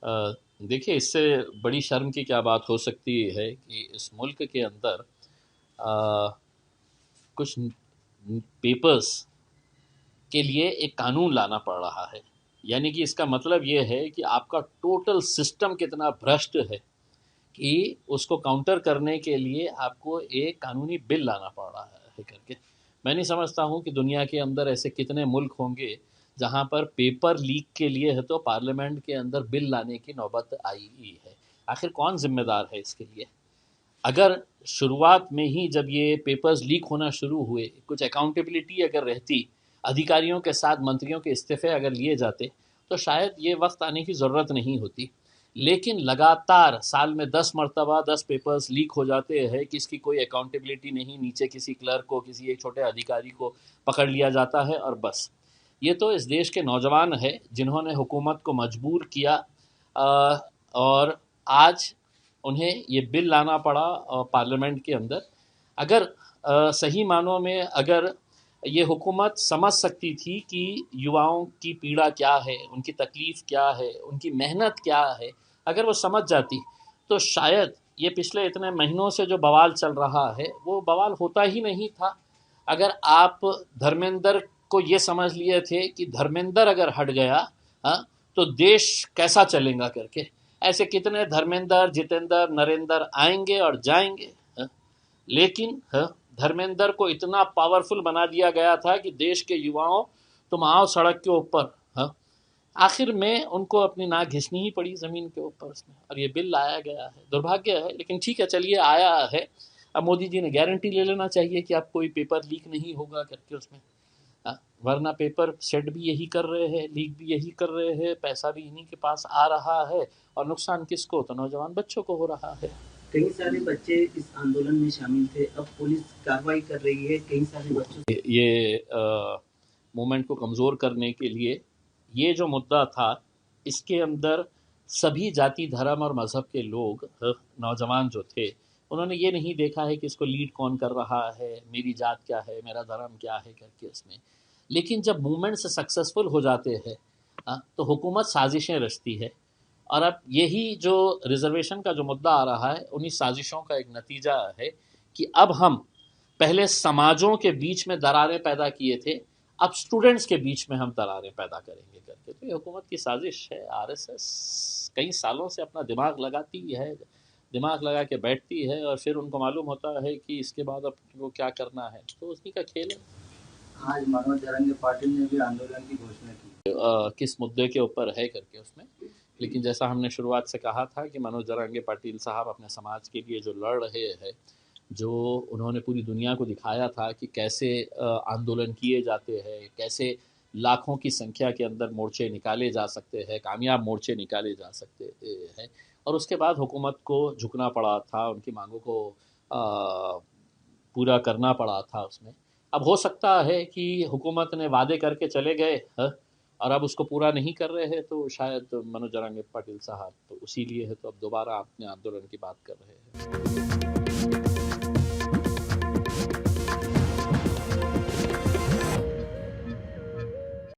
देखिए, इससे बड़ी शर्म की क्या बात हो सकती है कि इस मुल्क के अंदर अ, कुछ पेपर्स के लिए एक कानून लाना पड़ रहा है। यानी कि इसका मतलब ये है कि आपका टोटल सिस्टम कितना भ्रष्ट है कि उसको काउंटर करने के लिए आपको एक कानूनी बिल लाना पड़ रहा है करके। मैं नहीं समझता हूँ कि दुनिया के अंदर ऐसे कितने मुल्क होंगे जहाँ पर पेपर लीक के लिए है तो पार्लियामेंट के अंदर बिल लाने की नौबत आई ही है। आखिर कौन जिम्मेदार है इसके लिए? अगर शुरुआत में ही जब ये पेपर्स लीक होना शुरू हुए कुछ अकाउंटेबिलिटी अगर रहती, अधिकारियों के साथ मंत्रियों के इस्तीफे अगर लिए जाते, तो शायद ये वक्त आने की ज़रूरत नहीं होती। लेकिन लगातार साल में 10 मरतबा 10 पेपर्स लीक हो जाते हैं, किसकी कोई अकाउंटेबिलिटी नहीं, नीचे किसी क्लर्क को, किसी एक छोटे अधिकारी को पकड़ लिया जाता है और बस। ये तो इस देश के नौजवान हैं जिन्होंने हुकूमत को मजबूर किया, और आज उन्हें ये बिल लाना पड़ा पार्लियामेंट के अंदर। अगर सही मानों में अगर ये हुकूमत समझ सकती थी कि युवाओं की पीड़ा क्या है, उनकी तकलीफ़ क्या है, उनकी मेहनत क्या है, अगर वो समझ जाती तो शायद ये पिछले इतने महीनों से जो बवाल चल रहा है वो बवाल होता ही नहीं था। अगर आप धर्मेंद्र को ये समझ लिए थे कि धर्मेंद्र अगर हट गया, हाँ, तो देश कैसा चलेगा करके, ऐसे कितने धर्मेंद्र, जितेंद्र, नरेंद्र आएंगे और जाएंगे। हाँ? लेकिन धर्मेंद्र को इतना पावरफुल बना दिया गया था कि देश के युवाओं, तुम आओ सड़क के ऊपर। हाँ? आखिर में उनको अपनी नाक घिसनी ही पड़ी ज़मीन के ऊपर उसमें, और ये बिल लाया गया है। दुर्भाग्य है, लेकिन ठीक है, चलिए आया है। अब मोदी जी ने गारंटी ले लेना चाहिए कि अब कोई पेपर लीक नहीं होगा करके उसमें। वरना पेपर सेट भी यही कर रहे हैं, लीक भी यही कर रहे हैं, पैसा भी इन्हीं के पास आ रहा है, और नुकसान किसको? तो नौजवान बच्चों को हो रहा है। कई सारे बच्चे इस आंदोलन में शामिल थे, अब पुलिस कार्रवाई कर रही है कई सारे बच्चों। ये मूवमेंट को कमज़ोर करने के लिए ये जो मुद्दा था, इसके अंदर सभी जाति, धर्म और मज़हब के लोग, नौजवान जो थे, उन्होंने ये नहीं देखा है कि इसको लीड कौन कर रहा है, मेरी जात क्या है, मेरा धर्म क्या है करके इसमें। लेकिन जब मूवमेंट से सक्सेसफुल हो जाते हैं, तो हुकूमत साजिशें रचती है। और अब यही जो रिजर्वेशन का जो मुद्दा आ रहा है, उन्हीं साजिशों का एक नतीजा है कि अब हम पहले समाजों के बीच में दरारें पैदा किए थे, अब स्टूडेंट्स के बीच में हम दरारें पैदा करेंगे करके। तो ये हुकूमत की साजिश है। आरएसएस कई सालों से अपना दिमाग लगाती है, दिमाग लगा के बैठती है, और फिर उनको मालूम होता है कि इसके बाद अब वो क्या करना है, तो उसी का खेल है। आज मनोज जरंगे पाटिल ने भी आंदोलन की घोषणा की। किस मुद्दे के ऊपर है करके उसमें। लेकिन जैसा हमने शुरुआत से कहा था कि मनोज जरंगे पाटिल साहब अपने समाज के लिए जो लड़ रहे हैं, जो उन्होंने पूरी दुनिया को दिखाया था कि कैसे आंदोलन किए जाते हैं, कैसे लाखों की संख्या के अंदर मोर्चे निकाले जा सकते हैं, कामयाब मोर्चे निकाले जा सकते हैं, और उसके बाद हुकूमत को झुकना पड़ा था, उनकी मांगों को पूरा करना पड़ा था उसमें। अब हो सकता है कि हुकूमत ने वादे करके चले गए, और अब उसको पूरा नहीं कर रहे हैं, तो शायद मनोज जरंगे पाटिल साहब तो उसी लिए है, तो अब दोबारा अपने आंदोलन की बात कर रहे हैं।